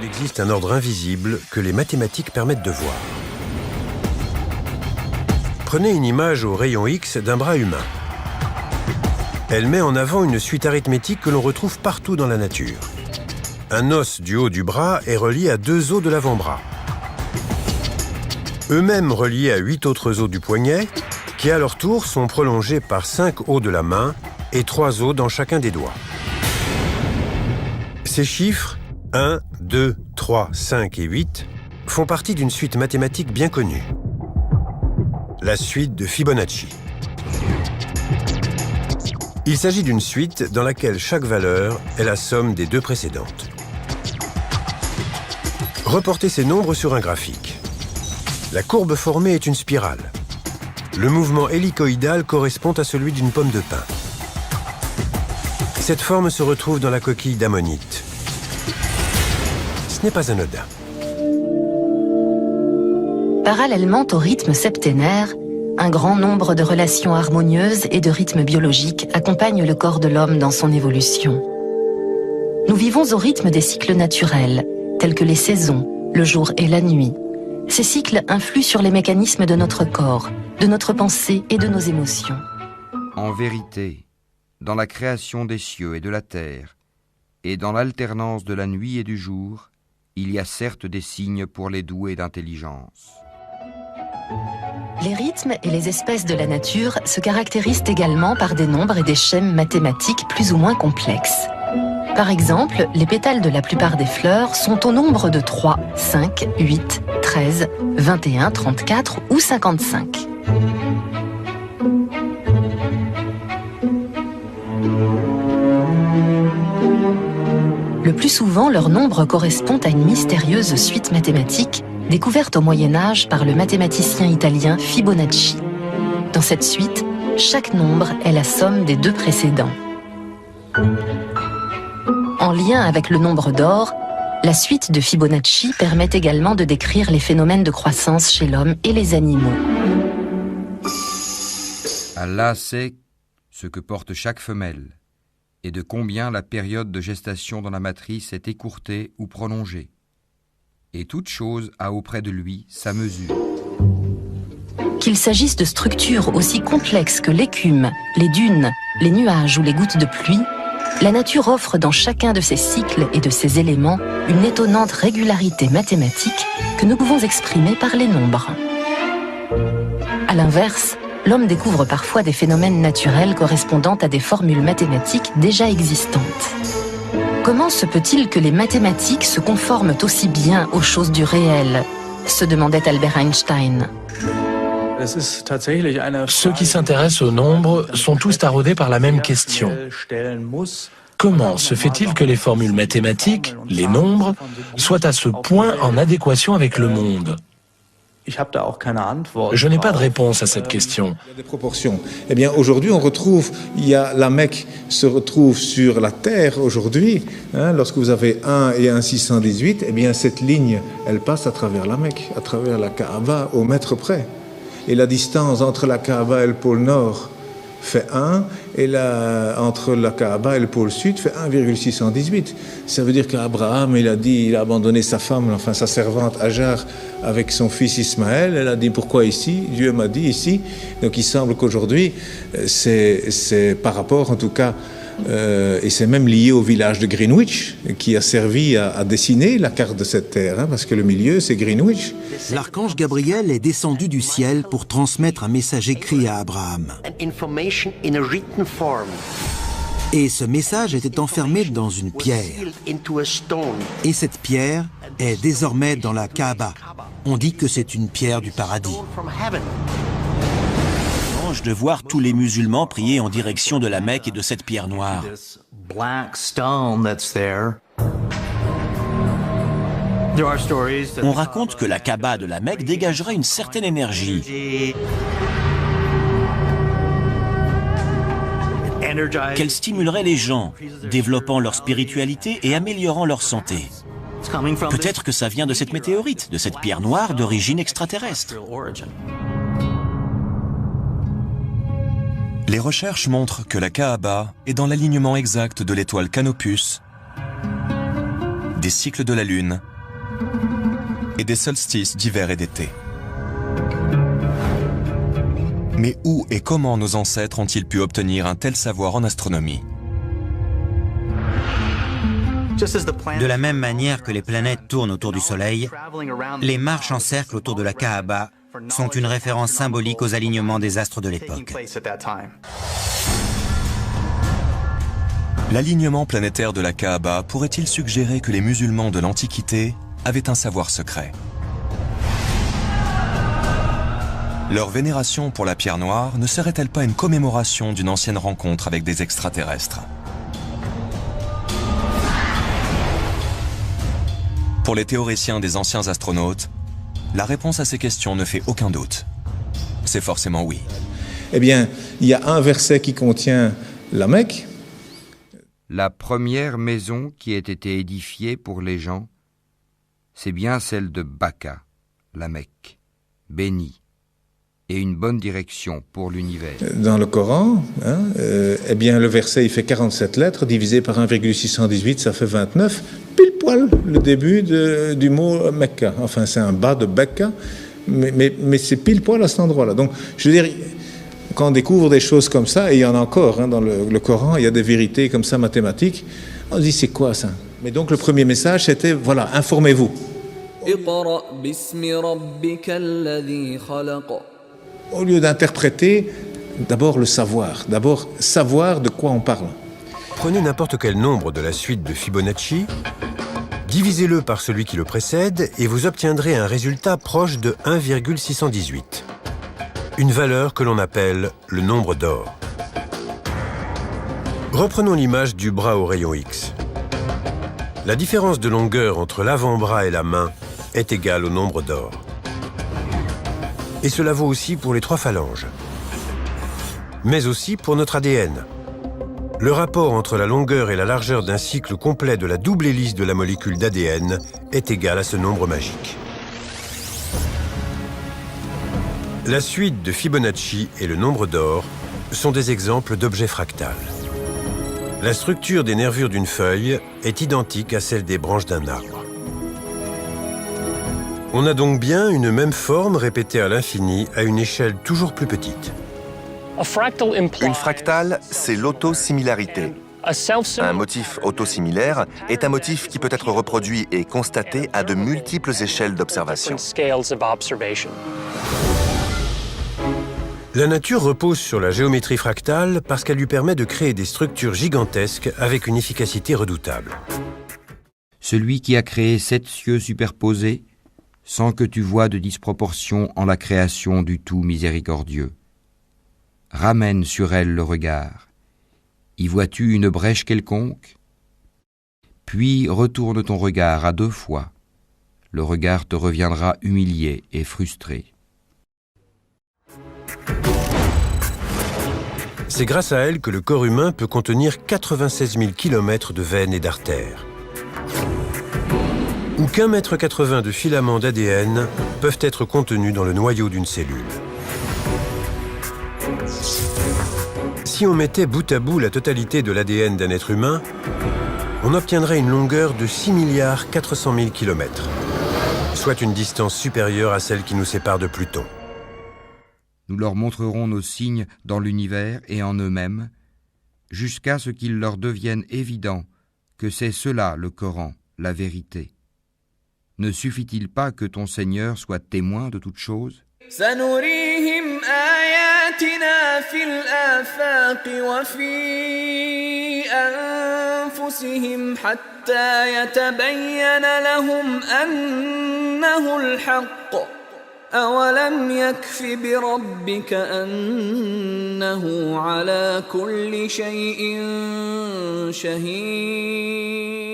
Il existe un ordre invisible que les mathématiques permettent de voir. Prenez une image au rayon X d'un bras humain. Elle met en avant une suite arithmétique que l'on retrouve partout dans la nature. Un os du haut du bras est relié à 2 os de l'avant-bras. Eux-mêmes reliés à 8 autres os du poignet, qui à leur tour sont prolongés par 5 os de la main et 3 os dans chacun des doigts. Ces chiffres, 1, 2, 3, 5 et 8, font partie d'une suite mathématique bien connue, la suite de Fibonacci. Il s'agit d'une suite dans laquelle chaque valeur est la somme des 2 précédentes. Reportez ces nombres sur un graphique. La courbe formée est une spirale. Le mouvement hélicoïdal correspond à celui d'une pomme de pin. Cette forme se retrouve dans la coquille d'ammonite. Ce n'est pas anodin. Parallèlement au rythme septénaire, un grand nombre de relations harmonieuses et de rythmes biologiques accompagnent le corps de l'homme dans son évolution. Nous vivons au rythme des cycles naturels, tels que les saisons, le jour et la nuit. Ces cycles influent sur les mécanismes de notre corps, de notre pensée et de nos émotions. En vérité, dans la création des cieux et de la terre, et dans l'alternance de la nuit et du jour, il y a certes des signes pour les doués d'intelligence. Les rythmes et les espèces de la nature se caractérisent également par des nombres et des schèmes mathématiques plus ou moins complexes. Par exemple, les pétales de la plupart des fleurs sont au nombre de 3, 5, 8, 13, 21, 34 ou 55. Le plus souvent, leur nombre correspond à une mystérieuse suite mathématique découverte au Moyen-Âge par le mathématicien italien Fibonacci. Dans cette suite, chaque nombre est la somme des 2 précédents. En lien avec le nombre d'or, la suite de Fibonacci permet également de décrire les phénomènes de croissance chez l'homme et les animaux. Allah sait ce que porte chaque femelle et de combien la période de gestation dans la matrice est écourtée ou prolongée. Et toute chose a auprès de lui sa mesure. Qu'il s'agisse de structures aussi complexes que l'écume, les dunes, les nuages ou les gouttes de pluie, la nature offre dans chacun de ces cycles et de ces éléments une étonnante régularité mathématique que nous pouvons exprimer par les nombres. À l'inverse, l'homme découvre parfois des phénomènes naturels correspondant à des formules mathématiques déjà existantes. Comment se peut-il que les mathématiques se conforment aussi bien aux choses du réel ? Se demandait Albert Einstein. Ceux qui s'intéressent au nombre sont tous taraudés par la même question. Comment se fait-il que les formules mathématiques, les nombres, soient à ce point en adéquation avec le monde ? Je n'ai pas de réponse à cette question. Il y a des proportions. Eh bien, aujourd'hui, on retrouve, la Mecque se retrouve sur la Terre aujourd'hui. Lorsque vous avez 1 et 1 618, eh bien, cette ligne, elle passe à travers la Mecque, à travers la Kaaba, au mètre près. Et la distance entre la Kaaba et le pôle Nord fait 1, et entre la Kaaba et le pôle Sud fait 1,618. Ça veut dire qu'Abraham, il a abandonné sa femme, enfin sa servante Hajar, avec son fils Ismaël. Elle a dit pourquoi ici ? Dieu m'a dit ici. Donc il semble qu'aujourd'hui, c'est par rapport en tout cas, et c'est même lié au village de Greenwich, qui a servi à dessiner la carte de cette terre, parce que le milieu c'est Greenwich. L'archange Gabriel est descendu du ciel pour transmettre un message écrit à Abraham. Et ce message était enfermé dans une pierre. Et cette pierre est désormais dans la Kaaba. On dit que c'est une pierre du paradis. De voir tous les musulmans prier en direction de la Mecque et de cette pierre noire. On raconte que la Kaaba de la Mecque dégagerait une certaine énergie, qu'elle stimulerait les gens, développant leur spiritualité et améliorant leur santé. Peut-être que ça vient de cette météorite, de cette pierre noire d'origine extraterrestre. Les recherches montrent que la Kaaba est dans l'alignement exact de l'étoile Canopus, des cycles de la Lune et des solstices d'hiver et d'été. Mais où et comment nos ancêtres ont-ils pu obtenir un tel savoir en astronomie? De la même manière que les planètes tournent autour du Soleil, les marches en cercle autour de la Kaaba sont une référence symbolique aux alignements des astres de l'époque. L'alignement planétaire de la Kaaba pourrait-il suggérer que les musulmans de l'Antiquité avaient un savoir secret? Leur vénération pour la pierre noire ne serait-elle pas une commémoration d'une ancienne rencontre avec des extraterrestres? Pour les théoriciens des anciens astronautes, la réponse à ces questions ne fait aucun doute. C'est forcément oui. Eh bien, il y a un verset qui contient la Mecque. La première maison qui ait été édifiée pour les gens, c'est bien celle de Baka, la Mecque, bénie, et une bonne direction pour l'univers. Dans le Coran, eh bien, le verset, il fait 47 lettres, divisé par 1,618, ça fait 29, pile poil le début du mot Mecca. Enfin, c'est un bas de Becca, mais c'est pile poil à cet endroit-là. Donc, je veux dire, quand on découvre des choses comme ça, et il y en a encore dans le Coran, il y a des vérités comme ça mathématiques, on se dit, c'est quoi ça? Mais donc, le premier message, c'était, voilà, informez-vous. Au lieu d'interpréter, d'abord le savoir. D'abord, savoir de quoi on parle. Prenez n'importe quel nombre de la suite de Fibonacci, divisez-le par celui qui le précède et vous obtiendrez un résultat proche de 1,618. Une valeur que l'on appelle le nombre d'or. Reprenons l'image du bras au rayon X. La différence de longueur entre l'avant-bras et la main est égale au nombre d'or. Et cela vaut aussi pour les 3 phalanges. Mais aussi pour notre ADN. Le rapport entre la longueur et la largeur d'un cycle complet de la double hélice de la molécule d'ADN est égal à ce nombre magique. La suite de Fibonacci et le nombre d'or sont des exemples d'objets fractals. La structure des nervures d'une feuille est identique à celle des branches d'un arbre. On a donc bien une même forme répétée à l'infini à une échelle toujours plus petite. Une fractale, c'est l'autosimilarité. Un motif autosimilaire est un motif qui peut être reproduit et constaté à de multiples échelles d'observation. La nature repose sur la géométrie fractale parce qu'elle lui permet de créer des structures gigantesques avec une efficacité redoutable. Celui qui a créé 7 cieux superposés, sans que tu vois de disproportion en la création du tout miséricordieux. Ramène sur elle le regard. Y vois-tu une brèche quelconque? Puis retourne ton regard à 2 fois. Le regard te reviendra humilié et frustré. C'est grâce à elle que le corps humain peut contenir 96 000 km de veines et d'artères. Ou qu'1,80 m de filaments d'ADN peuvent être contenus dans le noyau d'une cellule. Si on mettait bout à bout la totalité de l'ADN d'un être humain, on obtiendrait une longueur de 6 400 000 km, soit une distance supérieure à celle qui nous sépare de Pluton. Nous leur montrerons nos signes dans l'univers et en eux-mêmes, jusqu'à ce qu'il leur devienne évident que c'est cela le Coran, la vérité. Ne suffit-il pas que ton Seigneur soit témoin de toutes choses? سنريهم آياتنا في الآفاق وفي أنفسهم حتى يتبين لهم أنه الحق أولم يكف بربك أنه على كل شيء شهيد